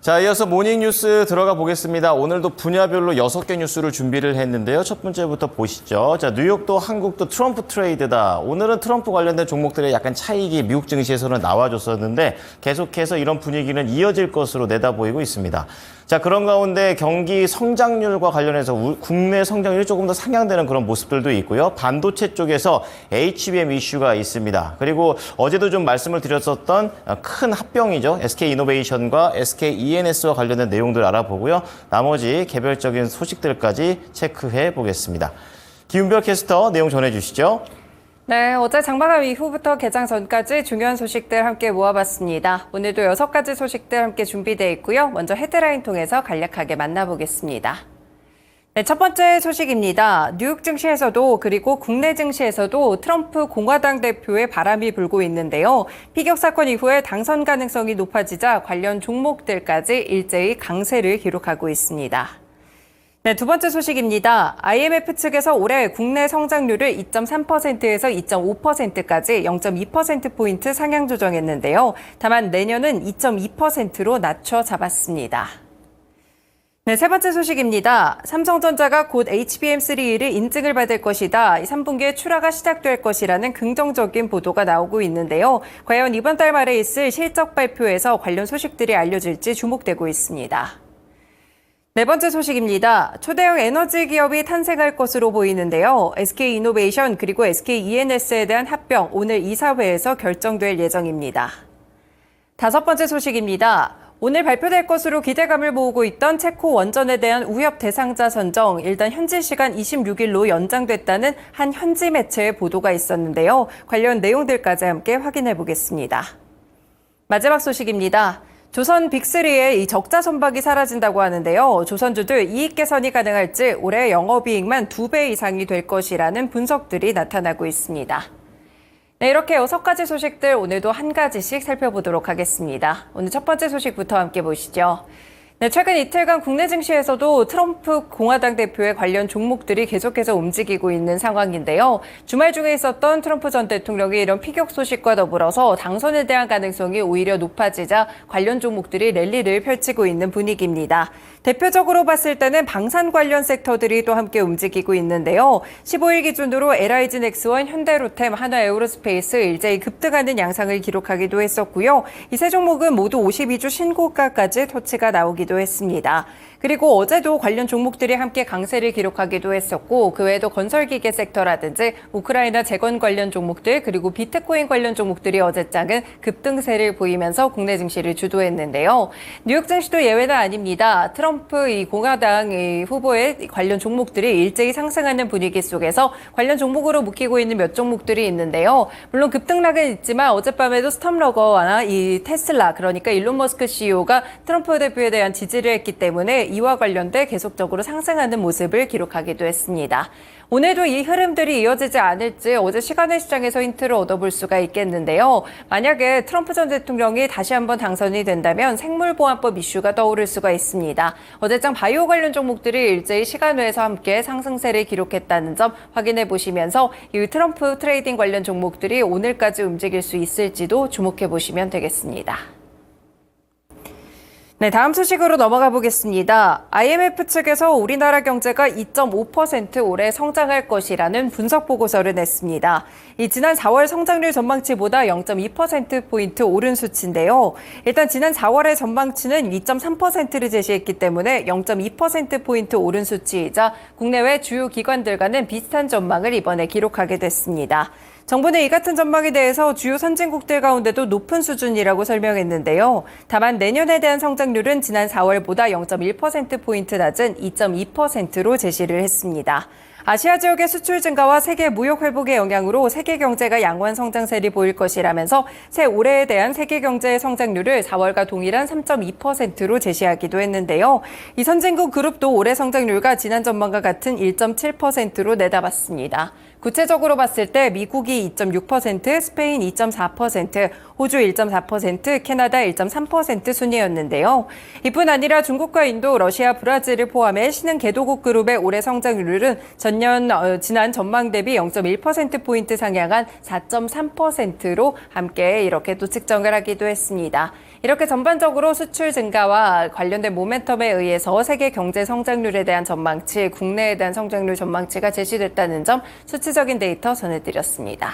자, 이어서 모닝뉴스 들어가 보겠습니다. 오늘도 분야별로 6개 뉴스를 준비를 했는데요. 첫 번째부터 보시죠. 자, 뉴욕도 한국도 트럼프 트레이드다. 오늘은 트럼프 관련된 종목들의 약간 차익이 미국 증시에서는 나와줬었는데 계속해서 이런 분위기는 이어질 것으로 내다보이고 있습니다. 자, 그런 가운데 경기 성장률과 관련해서 국내 성장률이 조금 더 상향되는 그런 모습들도 있고요. 반도체 쪽에서 HBM 이슈가 있습니다. 그리고 어제도 좀 말씀을 드렸었던 큰 합병이죠. SK이노베이션과 SKENS와 관련된 내용들 알아보고요. 나머지 개별적인 소식들까지 체크해 보겠습니다. 김은별 캐스터 내용 전해주시죠. 네, 어제 장마감 이후부터 개장 전까지 중요한 소식들 함께 모아봤습니다. 오늘도 6가지 소식들 함께 준비되어 있고요. 먼저 헤드라인 통해서 간략하게 만나보겠습니다. 네, 첫 번째 소식입니다. 뉴욕 증시에서도 그리고 국내 증시에서도 트럼프 공화당 대표의 바람이 불고 있는데요. 피격 사건 이후에 당선 가능성이 높아지자 관련 종목들까지 일제히 강세를 기록하고 있습니다. 네, 두 번째 소식입니다. IMF 측에서 올해 국내 성장률을 2.3%에서 2.5%까지 0.2%포인트 상향 조정했는데요. 다만 내년은 2.2%로 낮춰 잡았습니다. 네, 세 번째 소식입니다. 삼성전자가 곧 HBM3E를 인증을 받을 것이다. 3분기에 출하가 시작될 것이라는 긍정적인 보도가 나오고 있는데요. 과연 이번 달 말에 있을 실적 발표에서 관련 소식들이 알려질지 주목되고 있습니다. 네 번째 소식입니다. 초대형 에너지 기업이 탄생할 것으로 보이는데요. SK이노베이션 그리고 SKENS에 대한 합병 오늘 이사회에서 결정될 예정입니다. 다섯 번째 소식입니다. 오늘 발표될 것으로 기대감을 모으고 있던 체코 원전에 대한 우협 대상자 선정 일단 현지 시간 26일로 연장됐다는 한 현지 매체의 보도가 있었는데요. 관련 내용들까지 함께 확인해 보겠습니다. 마지막 소식입니다. 조선 빅3의 이 적자 선박이 사라진다고 하는데요. 조선주들 이익 개선이 가능할지 올해 영업이익만 2배 이상이 될 것이라는 분석들이 나타나고 있습니다. 네, 이렇게 6가지 소식들 오늘도 한 가지씩 살펴보도록 하겠습니다. 오늘 첫 번째 소식부터 함께 보시죠. 네, 최근 이틀간 국내 증시에서도 트럼프 공화당 대표의 관련 종목들이 계속해서 움직이고 있는 상황인데요. 주말 중에 있었던 트럼프 전 대통령의 이런 피격 소식과 더불어서 당선에 대한 가능성이 오히려 높아지자 관련 종목들이 랠리를 펼치고 있는 분위기입니다. 대표적으로 봤을 때는 방산 관련 섹터들이 또 함께 움직이고 있는데요. 15일 기준으로 LIG 넥스원, 현대로템, 한화에어로스페이스 일제히 급등하는 양상을 기록하기도 했었고요. 이 세 종목은 모두 52주 신고가까지 터치가 나오기도 했습니다. 그리고 어제도 관련 종목들이 함께 강세를 기록하기도 했었고 그 외에도 건설기계 섹터라든지 우크라이나 재건 관련 종목들 그리고 비트코인 관련 종목들이 어제장은 급등세를 보이면서 국내 증시를 주도했는데요. 뉴욕 증시도 예외는 아닙니다. 트럼프 이 공화당 후보의 관련 종목들이 일제히 상승하는 분위기 속에서 관련 종목으로 묶이고 있는 몇 종목들이 있는데요. 물론 급등락은 있지만 어젯밤에도 스톰러거나 이 테슬라 그러니까 일론 머스크 CEO가 트럼프 대표에 대한 지지를 했기 때문에 이와 관련돼 계속적으로 상승하는 모습을 기록하기도 했습니다. 오늘도 이 흐름들이 이어지지 않을지 어제 시간의 시장에서 힌트를 얻어볼 수가 있겠는데요. 만약에 트럼프 전 대통령이 다시 한번 당선이 된다면 생물보안법 이슈가 떠오를 수가 있습니다. 어제장 바이오 관련 종목들이 일제히 시간외에서 함께 상승세를 기록했다는 점 확인해 보시면서 이 트럼프 트레이딩 관련 종목들이 오늘까지 움직일 수 있을지도 주목해 보시면 되겠습니다. 네, 다음 소식으로 넘어가 보겠습니다. IMF 측에서 우리나라 경제가 2.5% 올해 성장할 것이라는 분석 보고서를 냈습니다. 이 지난 4월 성장률 전망치보다 0.2%포인트 오른 수치인데요. 일단 지난 4월의 전망치는 2.3%를 제시했기 때문에 0.2%포인트 오른 수치이자 국내외 주요 기관들과는 비슷한 전망을 이번에 기록하게 됐습니다. 정부는 이 같은 전망에 대해서 주요 선진국들 가운데도 높은 수준이라고 설명했는데요. 다만 내년에 대한 성장률은 지난 4월보다 0.1%포인트 낮은 2.2%로 제시를 했습니다. 아시아 지역의 수출 증가와 세계 무역 회복의 영향으로 세계 경제가 양호한 성장세를 보일 것이라면서 새 올해에 대한 세계 경제의 성장률을 4월과 동일한 3.2%로 제시하기도 했는데요. 이 선진국 그룹도 올해 성장률과 지난 전망과 같은 1.7%로 내다봤습니다. 구체적으로 봤을 때 미국이 2.6%, 스페인 2.4%, 호주 1.4%, 캐나다 1.3% 순이었는데요. 이뿐 아니라 중국과 인도, 러시아, 브라질을 포함해 신흥 개도국 그룹의 올해 성장률은 지난 전망 대비 0.1%포인트 상향한 4.3%로 함께 이렇게 또 측정을 하기도 했습니다. 이렇게 전반적으로 수출 증가와 관련된 모멘텀에 의해서 세계 경제 성장률에 대한 전망치, 국내에 대한 성장률 전망치가 제시됐다는 점 수치적인 데이터 전해드렸습니다.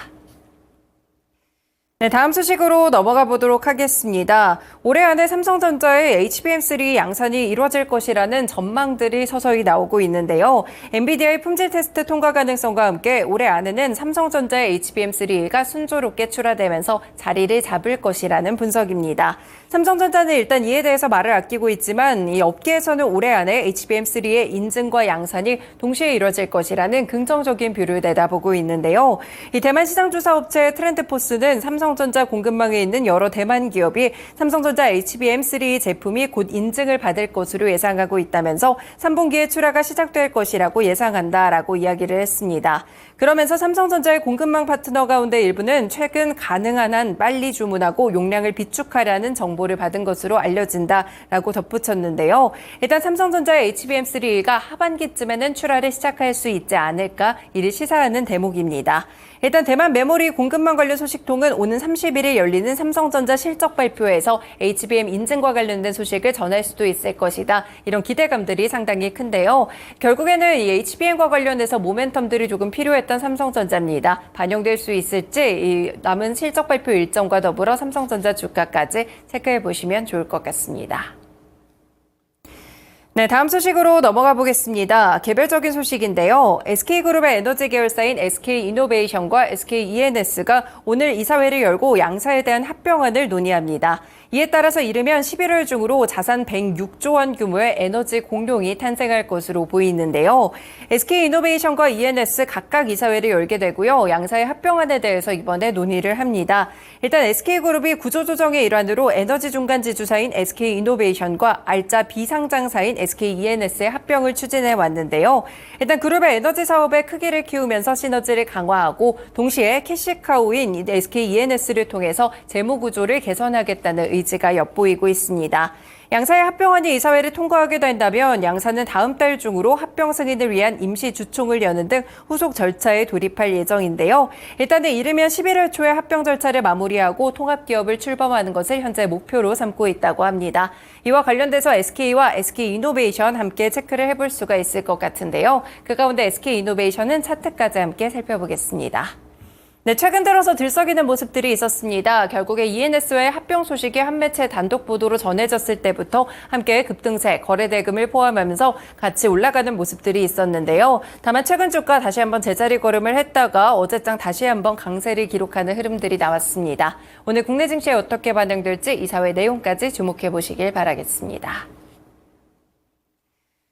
네, 다음 소식으로 넘어가 보도록 하겠습니다. 올해 안에 삼성전자의 HBM3 양산이 이루어질 것이라는 전망들이 서서히 나오고 있는데요. 엔비디아의 품질 테스트 통과 가능성과 함께 올해 안에는 삼성전자의 HBM3가 순조롭게 출하되면서 자리를 잡을 것이라는 분석입니다. 삼성전자는 일단 이에 대해서 말을 아끼고 있지만 이 업계에서는 올해 안에 HBM3의 인증과 양산이 동시에 이루어질 것이라는 긍정적인 뷰를 내다보고 있는데요. 이 대만 시장조사 업체 트렌드포스는 삼성전자 공급망에 있는 여러 대만 기업이 삼성전자 HBM3 제품이 곧 인증을 받을 것으로 예상하고 있다면서 3분기에 출하가 시작될 것이라고 예상한다라고 이야기를 했습니다. 그러면서 삼성전자의 공급망 파트너 가운데 일부는 최근 가능한 한 빨리 주문하고 용량을 비축하려는 정보를 받은 것으로 알려진다라고 덧붙였는데요. 일단 삼성전자의 HBM3가 하반기쯤에는 출하를 시작할 수 있지 않을까 이를 시사하는 대목입니다. 일단 대만 메모리 공급망 관련 소식통은 오는 31일 열리는 삼성전자 실적 발표에서 HBM 인증과 관련된 소식을 전할 수도 있을 것이다. 이런 기대감들이 상당히 큰데요. 결국에는 이 HBM과 관련해서 모멘텀들이 조금 필요했던 삼성전자입니다. 반영될 수 있을지 이 남은 실적 발표 일정과 더불어 삼성전자 주가까지 체크해 보시면 좋을 것 같습니다. 네, 다음 소식으로 넘어가 보겠습니다. 개별적인 소식인데요. SK그룹의 에너지 계열사인 SK이노베이션과 SKENS가 오늘 이사회를 열고 양사에 대한 합병안을 논의합니다. 이에 따라서 이르면 11월 중으로 자산 106조 원 규모의 에너지 공룡이 탄생할 것으로 보이는데요. SK이노베이션과 ENS 각각 이사회를 열게 되고요. 양사의 합병안에 대해서 이번에 논의를 합니다. 일단 SK그룹이 구조조정의 일환으로 에너지 중간 지주사인 SK이노베이션과 알짜 비상장사인 SKENS의 합병을 추진해 왔는데요. 일단 그룹의 에너지 사업의 크기를 키우면서 시너지를 강화하고 동시에 캐시카우인 SKENS를 통해서 재무 구조를 개선하겠다는 의지가 엿보이고 있습니다. 양사의 합병안이 이사회를 통과하게 된다면 양사는 다음 달 중으로 합병 승인을 위한 임시 주총을 여는 등 후속 절차에 돌입할 예정인데요. 일단은 이르면 11월 초에 합병 절차를 마무리하고 통합기업을 출범하는 것을 현재 목표로 삼고 있다고 합니다. 이와 관련돼서 SK와 SK이노베이션 함께 체크를 해볼 수가 있을 것 같은데요. 그 가운데 SK이노베이션은 차트까지 함께 살펴보겠습니다. 네, 최근 들어서 들썩이는 모습들이 있었습니다. 결국에 ENS와의 합병 소식이 한 매체 단독 보도로 전해졌을 때부터 함께 급등세, 거래대금을 포함하면서 같이 올라가는 모습들이 있었는데요. 다만 최근 주가 다시 한번 제자리 걸음을 했다가 어제장 다시 한번 강세를 기록하는 흐름들이 나왔습니다. 오늘 국내 증시에 어떻게 반영될지 이사회 내용까지 주목해 보시길 바라겠습니다.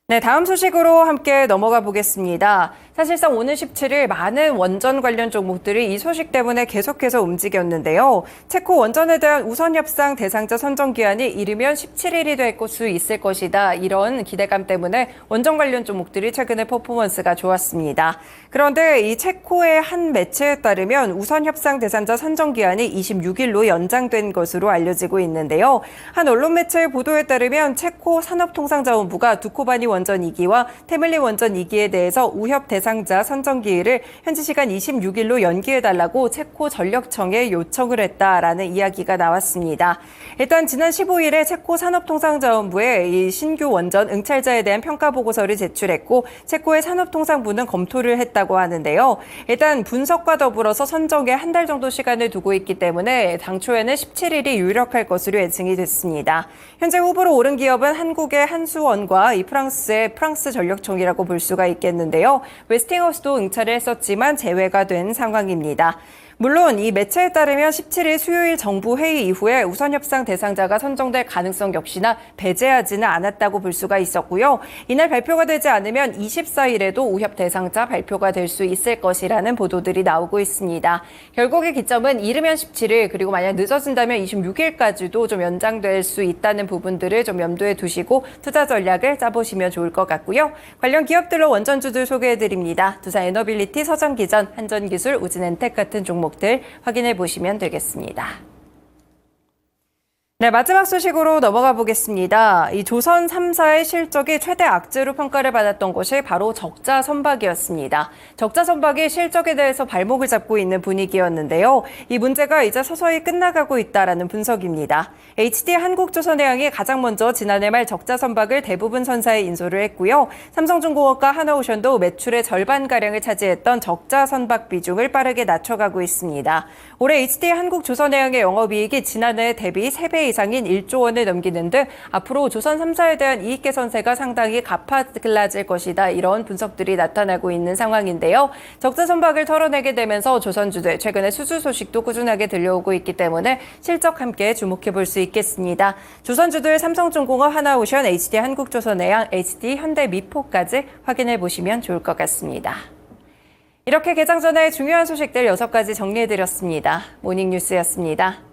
네, 다음 소식으로 함께 넘어가 보겠습니다. 사실상 오늘 17일 많은 원전 관련 종목들이 이 소식 때문에 계속해서 움직였는데요. 체코 원전에 대한 우선 협상 대상자 선정 기한이 이르면 17일이 될 수 있을 것이다. 이런 기대감 때문에 원전 관련 종목들이 최근에 퍼포먼스가 좋았습니다. 그런데 이 체코의 한 매체에 따르면 우선 협상 대상자 선정 기한이 26일로 연장된 것으로 알려지고 있는데요. 한 언론 매체의 보도에 따르면 체코 산업통상자원부가 두코바니 원전 2기와 테밀리 원전 2기에 대해서 우협 대상자 선정 기일을 현지 시간 26일로 연기해달라고 체코 전력청에 요청을 했다라는 이야기가 나왔습니다. 일단 지난 15일에 체코 산업통상자원부에 이 신규 원전 응찰자에 대한 평가 보고서를 제출했고 체코의 산업통상부는 검토를 했다고 하는데요. 일단 분석과 더불어서 선정에 한 달 정도 시간을 두고 있기 때문에 당초에는 17일이 유력할 것으로 예측이 됐습니다. 현재 후보로 오른 기업은 한국의 한수원과 이 프랑스의 프랑스 전력청이라고 볼 수가 있겠는데요. 웨스팅하우스도 응찰을 했었지만 제외가 된 상황입니다. 물론 이 매체에 따르면 17일 수요일 정부 회의 이후에 우선 협상 대상자가 선정될 가능성 역시나 배제하지는 않았다고 볼 수가 있었고요. 이날 발표가 되지 않으면 24일에도 우협 대상자 발표가 될 수 있을 것이라는 보도들이 나오고 있습니다. 결국의 기점은 이르면 17일 그리고 만약 늦어진다면 26일까지도 좀 연장될 수 있다는 부분들을 좀 염두에 두시고 투자 전략을 짜보시면 좋을 것 같고요. 관련 기업들로 원전주들 소개해드립니다. 두산 에너빌리티, 서전기전, 한전기술, 우진엔텍 같은 종목들 확인해 보시면 되겠습니다. 네, 마지막 소식으로 넘어가 보겠습니다. 이 조선 3사의 실적이 최대 악재로 평가를 받았던 것이 바로 적자 선박이었습니다. 적자 선박이 실적에 대해서 발목을 잡고 있는 분위기였는데요. 이 문제가 이제 서서히 끝나가고 있다라는 분석입니다. HD 한국조선해양이 가장 먼저 지난해 말 적자 선박을 대부분 선사에 인수를 했고요. 삼성중공업과 하나오션도 매출의 절반가량을 차지했던 적자 선박 비중을 빠르게 낮춰가고 있습니다. 올해 HD 한국조선해양의 영업이익이 지난해 대비 3배 이상인 1조 원을 넘기는 등 앞으로 조선 3사에 대한 이익 개선세가 상당히 가파질라질 것이다. 이런 분석들이 나타나고 있는 상황인데요. 적자 선박을 털어내게 되면서 조선주들 최근에 수주 소식도 꾸준하게 들려오고 있기 때문에 실적 함께 주목해 볼 수 있겠습니다. 조선주들 삼성중공업, 하나오션, HD 한국조선해양, HD 현대미포까지 확인해 보시면 좋을 것 같습니다. 이렇게 개장 전에 중요한 소식들 6가지 정리해 드렸습니다. 모닝뉴스였습니다.